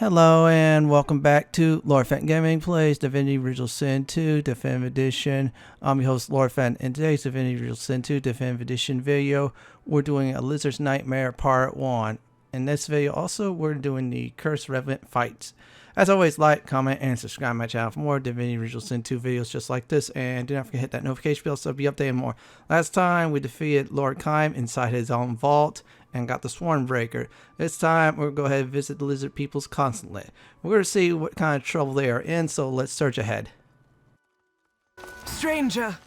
Hello and welcome back to Lord Fenton Gaming Plays Divinity Original Sin 2 Definitive Edition. I'm your host Lord Fenton. In today's Divinity Original Sin 2 Definitive Edition video, we're doing a Lizard's Nightmare Part 1. In this video also, we're doing the Cursed Revenant fights. As always, like, comment, and subscribe to my channel for more Divinity Original Sin 2 videos just like this. And do not forget to hit that notification bell so you'll be updated more. Last time, we defeated Lord Kemm inside his own vault and got the Sworn Breaker. This time, we're going to go ahead and visit the Lizard People's consulate. We're going to see what kind of trouble they are in, so let's surge ahead. Stranger,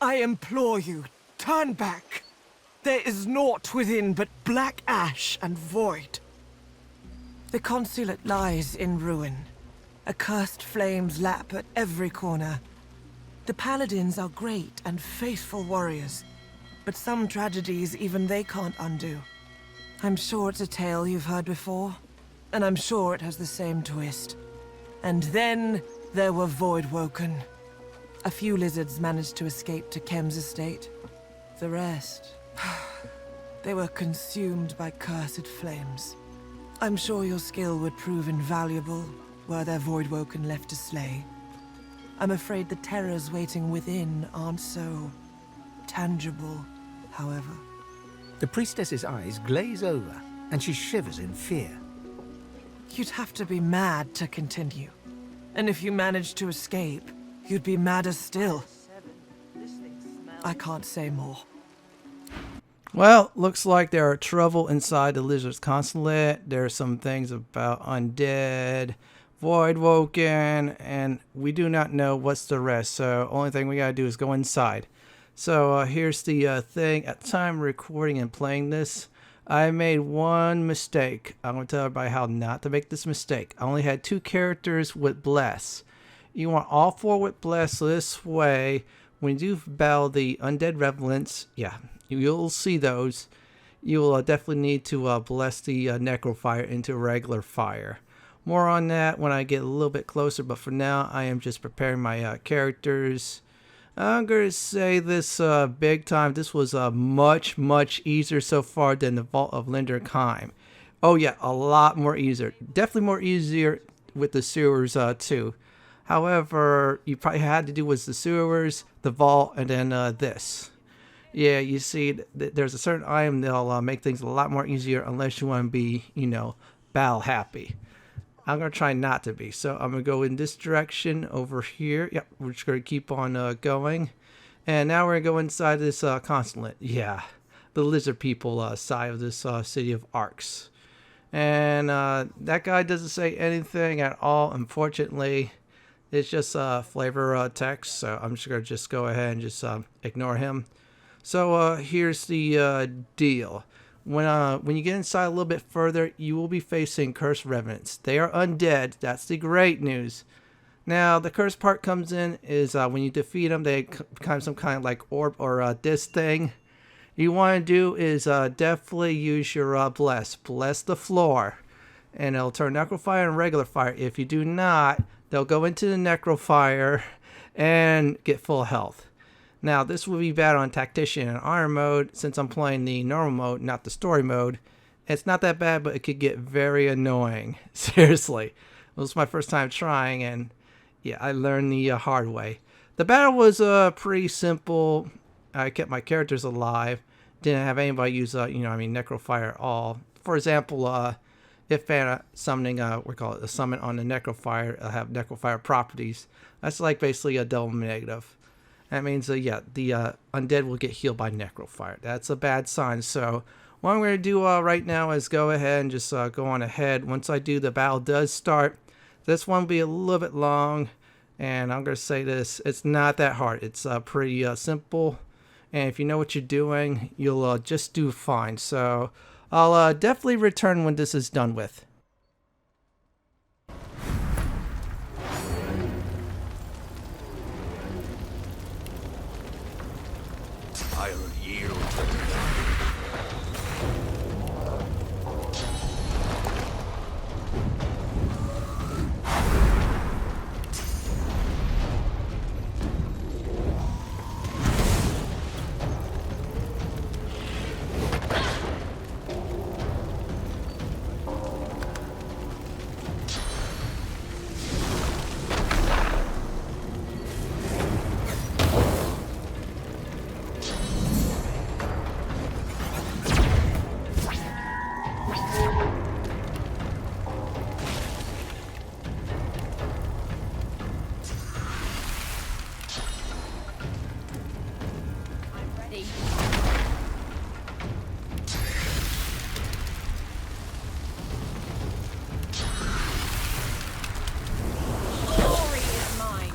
I implore you, turn back. There is naught within but black ash and void. The consulate lies in ruin. Accursed flames lap at every corner. The paladins are great and faithful warriors, but some tragedies even they can't undo. I'm sure it's a tale you've heard before, and I'm sure it has the same twist. And then there were Voidwoken. A few lizards managed to escape to Kemm's estate. The rest, they were consumed by cursed flames. I'm sure your skill would prove invaluable were there Voidwoken left to slay. I'm afraid the terrors waiting within aren't so tangible, however. The priestess's eyes glaze over, and she shivers in fear. You'd have to be mad to continue. And if you managed to escape, you'd be madder still. I can't say more. Well, looks like there are trouble inside the Lizard's consulate. There are some things about undead, Voidwoken, and we do not know what's the rest. So only thing we gotta do is go inside. So here's the thing. At the time of recording and playing this, I made one mistake. I'm going to tell everybody how not to make this mistake. I only had 2 characters with Bless. You want all 4 with Bless, so this way, when you do battle the undead Revenants, yeah, you'll see those. You'll definitely need to bless the Necro fire into regular fire. More on that when I get a little bit closer, but for now, I am just preparing my characters. I'm going to say this big time. This was much easier so far than the Vault of Linder Kemm. Oh yeah, a lot more easier. Definitely more easier with the sewers too. However, you probably had to do was the sewers, the vault, and then this. Yeah, you see, there's a certain item that'll make things a lot more easier unless you want to be, you know, battle happy. I'm going to try not to be. So I'm going to go in this direction over here. Yep, we're just going to keep on going. And now we're going to go inside this consulate. Yeah, the lizard people side of this city of Arcs. And that guy doesn't say anything at all, unfortunately. It's just flavor text. So I'm just going to just go ahead and just ignore him. So here's the deal. When you get inside a little bit further, you will be facing Cursed Revenants. They are undead. That's the great news. Now, the cursed part comes in is when you defeat them, they become some kind of like orb or disc thing. You want to do is definitely use your bless. Bless the floor. And it'll turn Necro fire and regular fire. If you do not, they'll go into the Necro fire and get full health. Now, this will be bad on Tactician and Iron mode, since I'm playing the normal mode, not the story mode. It's not that bad, but it could get very annoying. Seriously. It was my first time trying, and yeah, I learned the hard way. The battle was pretty simple. I kept my characters alive. Didn't have anybody use, Necro fire at all. For example, if summoning, we call it a summon on the Necro fire, have Necro fire properties. That's like basically a double negative. That means, yeah, the undead will get healed by Necro fire. That's a bad sign. So what I'm going to do right now is go ahead and just go on ahead. Once I do, the battle does start. This one will be a little bit long. And I'm going to say this. It's not that hard. It's pretty simple. And if you know what you're doing, you'll just do fine. So I'll definitely return when this is done with. I'll yield. thee. Glory is mine.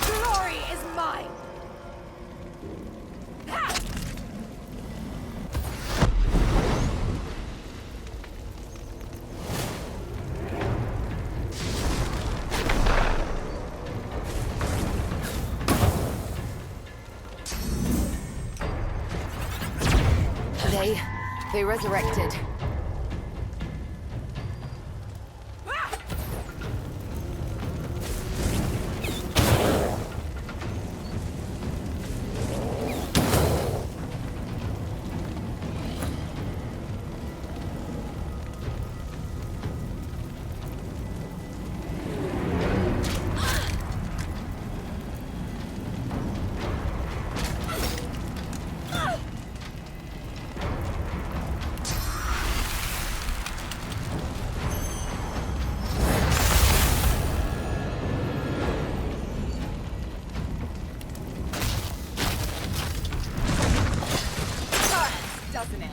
Glory is mine. They resurrected. Doesn't it?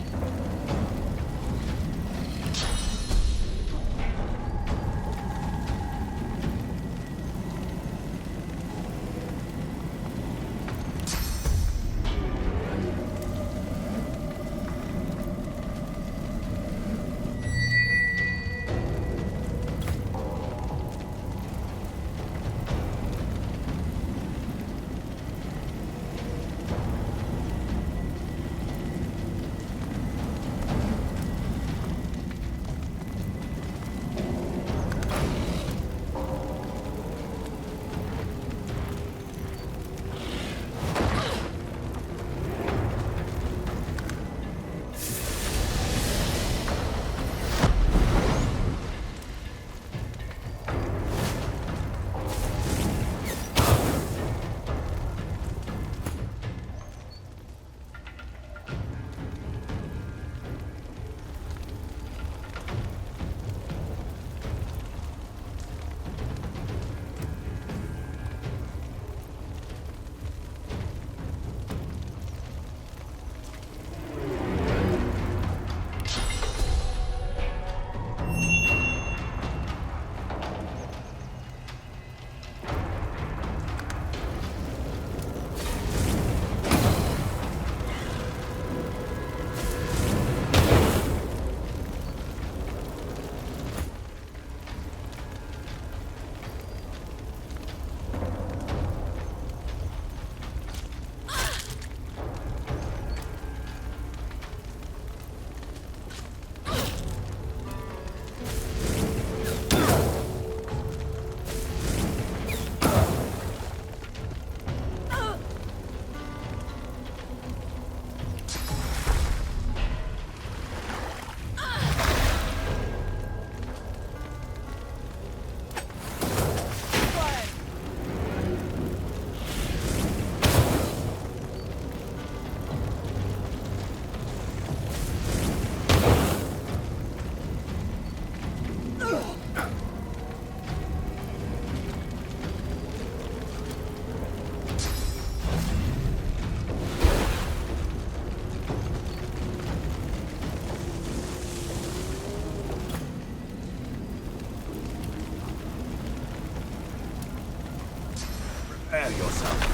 yourself.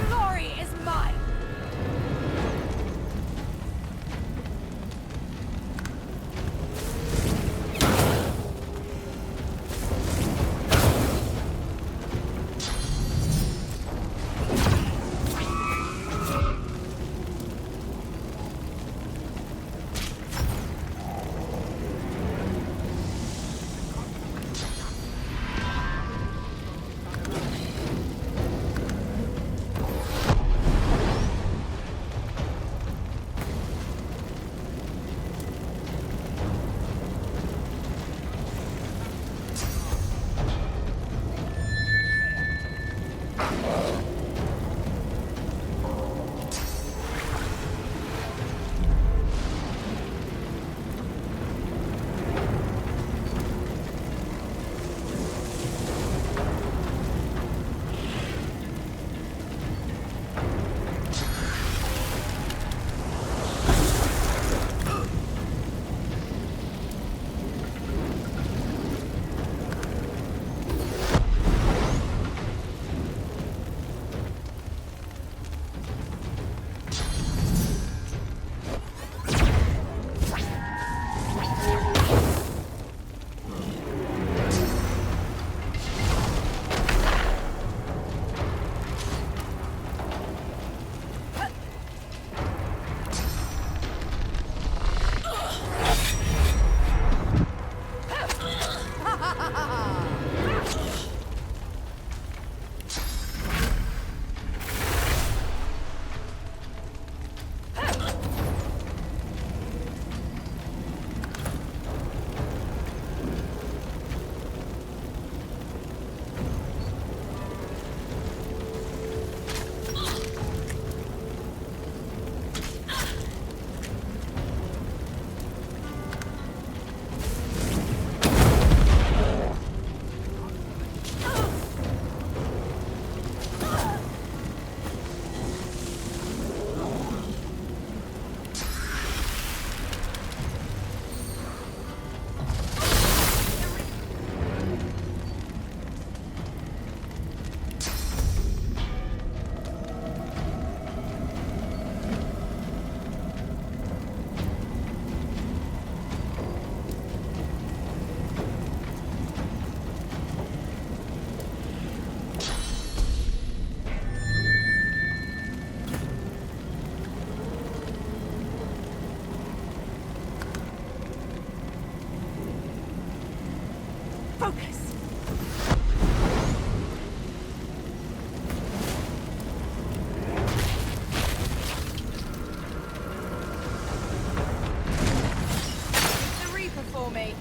Glory is mine! Focus! The Reaper for me.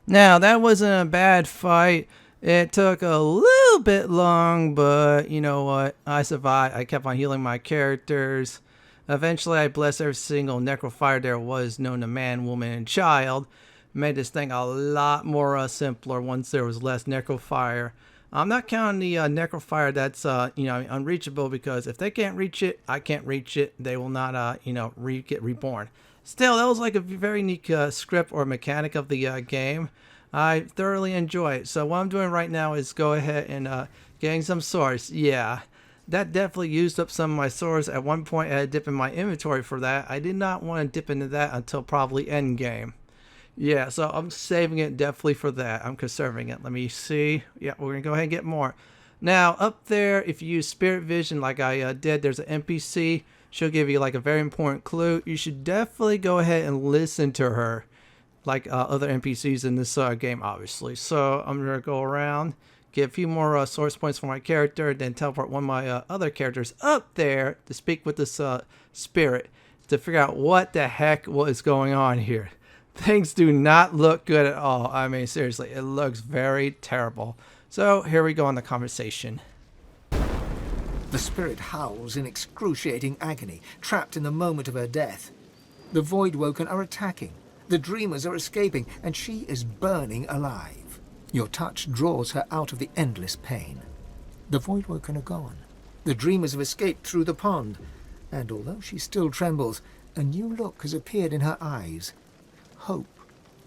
Now, that wasn't a bad fight. It took a little bit long, but you know what? I survived. I kept on healing my characters. Eventually, I blessed every single necrofire there was, known to man, woman, and child. Made this thing a lot more simpler once there was less necrofire. I'm not counting the necrofire that's unreachable, because if they can't reach it, I can't reach it. They will not get reborn. Still, that was like a very unique script or mechanic of the game. I thoroughly enjoy it. So what I'm doing right now is go ahead and getting some swords. Yeah, that definitely used up some of my swords. At one point, I had to dip in my inventory for that. I did not want to dip into that until probably end game. Yeah, so I'm saving it definitely for that. I'm conserving it. Let me see. Yeah, we're going to go ahead and get more. Now, up there, if you use Spirit Vision like I did, there's an NPC. She'll give you like a very important clue. You should definitely go ahead and listen to her, like other NPCs in this game, obviously. So I'm going to go around, get a few more source points for my character, then teleport one of my other characters up there to speak with this spirit to figure out what the heck was going on here. Things do not look good at all. I mean, seriously, it looks very terrible. So here we go on the conversation. The spirit howls in excruciating agony, trapped in the moment of her death. The Voidwoken are attacking. The Dreamers are escaping, and she is burning alive. Your touch draws her out of the endless pain. The Voidwoken are gone. The Dreamers have escaped through the pond. And although she still trembles, a new look has appeared in her eyes. Hope.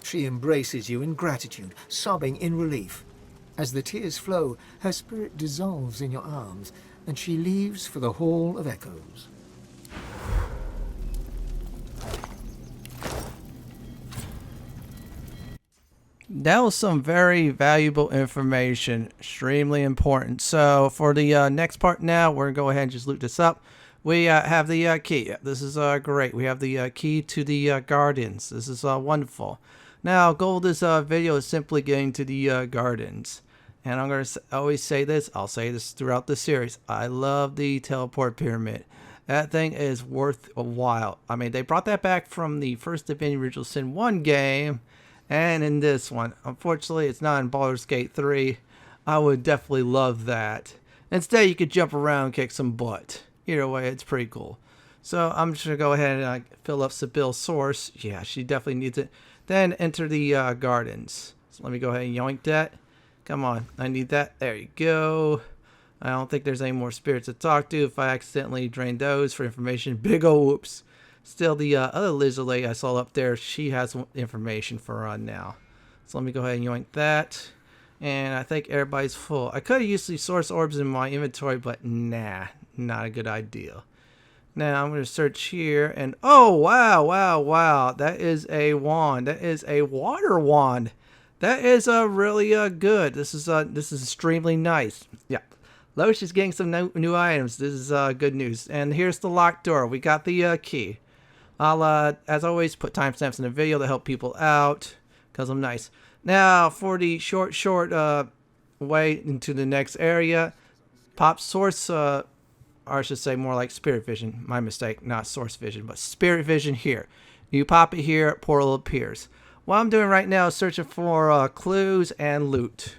She embraces you in gratitude, sobbing in relief. As the tears flow, her spirit dissolves in your arms, and she leaves for the Hall of Echoes. That was some very valuable information, extremely important. So for the next part now, we're going to go ahead and just loot this up. We have the key. This is great. We have the key to the gardens. This is wonderful. Now, goal of this video is simply getting to the gardens. And I'm going to always say this. I'll say this throughout the series. I love the teleport pyramid. That thing is worth a while. I mean, they brought that back from the first Divinity Original Sin 1 game. And in this one. Unfortunately, it's not in Baldur's Gate 3. I would definitely love that. Instead, you could jump around and kick some butt. Either way, it's pretty cool. So I'm just going to go ahead and fill up Sibyl's source. Yeah, she definitely needs it. Then enter the gardens. So let me go ahead and yoink that. Come on, I need that. There you go. I don't think there's any more spirits to talk to. If I accidentally drain those for information, big ol' whoops. Still, the other lizard lady I saw up there, she has information for now. So let me go ahead and yoink that. And I think everybody's full. I could have used these source orbs in my inventory, but nah. Not a good idea. Now I'm going to search here, and oh wow, that is a wand. That is a water wand. That is really good. This is extremely nice. Yeah, Loesch is getting some new items. This is good news. And here's the locked door. We got the key. I'll as always put timestamps in the video to help people out because I'm nice. Now for the short way into the next area, pop source. Or I should say more like Spirit Vision. My mistake, not Source Vision, but Spirit Vision here. You pop it here, portal appears. What I'm doing right now is searching for clues and loot.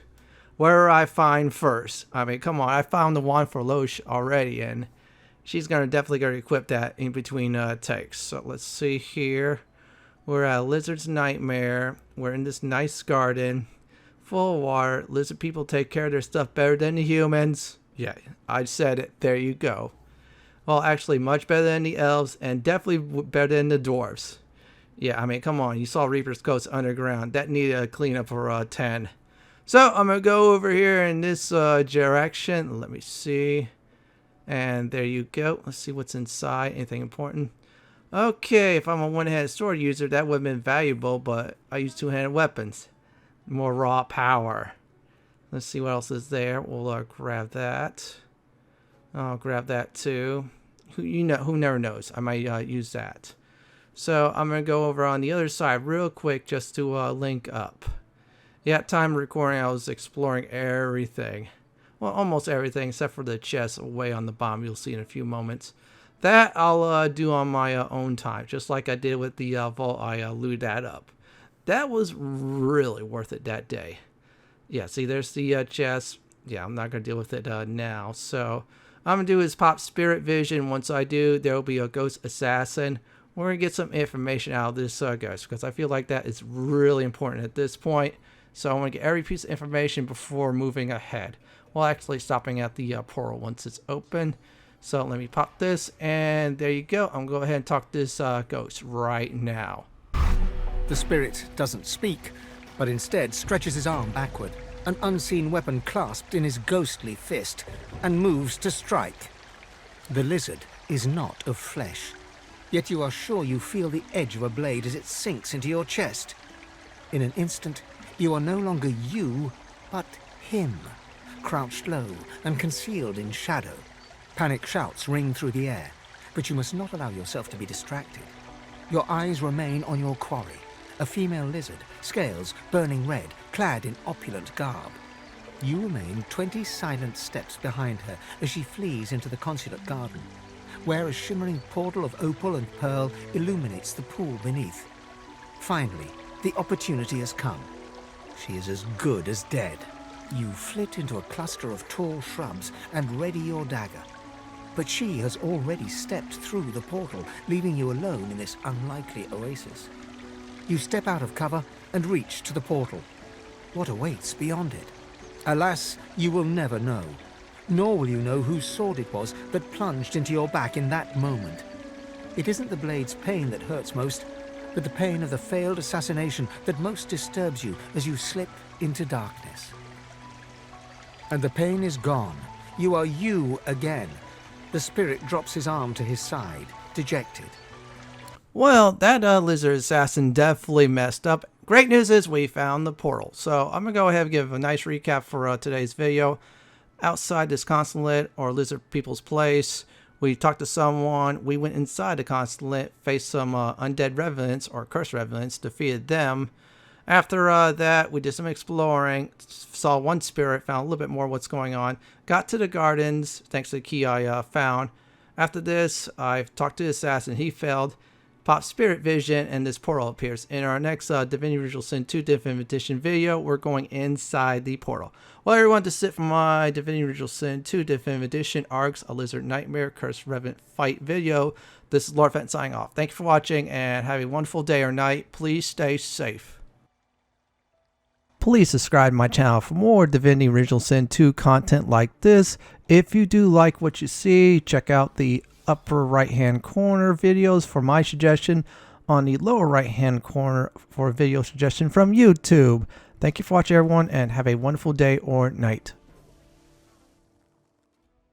Where I find first. I mean, come on, I found the wand for Loesch already, and she's definitely gonna equip that in between takes. So let's see here. We're at Lizard's Nightmare. We're in this nice garden, full of water. Lizard people take care of their stuff better than the humans. Yeah, I said it. There you go. Well, actually, much better than the elves, and definitely better than the dwarves. Yeah, I mean, come on. You saw Reaper's Coast underground. That needed a cleanup for 10. So, I'm going to go over here in this direction. Let me see. And there you go. Let's see what's inside. Anything important? Okay, if I'm a one-handed sword user, that would have been valuable, but I use two-handed weapons. More raw power. Let's see what else is there. We'll grab that. I'll grab that too. Who never knows? I might use that. So I'm gonna go over on the other side real quick just to link up. Yeah, time recording. I was exploring everything. Well, almost everything except for the chest away on the bottom. You'll see in a few moments. That I'll do on my own time, just like I did with the vault. I looted that up. that was really worth it that day. Yeah, see, there's the chest. Yeah, I'm not going to deal with it now. So I'm going to do is pop Spirit Vision. Once I do, there will be a Ghost Assassin. We're going to get some information out of this ghost, because I feel like that is really important at this point. So I want to get every piece of information before moving ahead. Well, actually stopping at the portal once it's open. So let me pop this, and there you go. I'm going to go ahead and talk to this ghost right now. The spirit doesn't speak, but instead stretches his arm backward, an unseen weapon clasped in his ghostly fist, and moves to strike. The lizard is not of flesh, yet you are sure you feel the edge of a blade as it sinks into your chest. In an instant, you are no longer you, but him, crouched low and concealed in shadow. Panic shouts ring through the air, but you must not allow yourself to be distracted. Your eyes remain on your quarry, a female lizard, scales burning red, clad in opulent garb. You remain 20 silent steps behind her as she flees into the consulate garden, where a shimmering portal of opal and pearl illuminates the pool beneath. Finally, the opportunity has come. She is as good as dead. You flit into a cluster of tall shrubs and ready your dagger. But she has already stepped through the portal, leaving you alone in this unlikely oasis. You step out of cover and reach to the portal. What awaits beyond it? Alas, you will never know. Nor will you know whose sword it was that plunged into your back in that moment. It isn't the blade's pain that hurts most, but the pain of the failed assassination that most disturbs you as you slip into darkness. And the pain is gone. You are you again. The spirit drops his arm to his side, dejected. Well, that lizard assassin definitely messed up. Great news is we found the portal. So I'm going to go ahead and give a nice recap for today's video. Outside this consulate, or lizard people's place, we talked to someone. We went inside the consulate, faced some undead revenants, or cursed revenants, defeated them. After that, we did some exploring, saw one spirit, found a little bit more what's going on, got to the gardens, thanks to the key I found. After this, I talked to the assassin, he failed, popped Spirit Vision, and this portal appears. In our next Divinity Original Sin 2 Definitive Edition video, we're going inside the portal. Well, everyone, to sit for my Divinity Original Sin 2 Definitive Edition Arcs, a Lizard Nightmare, Cursed Revenant Fight video. This is Lord Fenton signing off. Thank you for watching, and have a wonderful day or night. Please stay safe. Please subscribe to my channel for more Divinity Original Sin 2 content like this. If you do like what you see, check out the upper right hand corner videos for my suggestion, on the lower right hand corner for a video suggestion from YouTube. Thank you for watching, everyone, and have a wonderful day or night.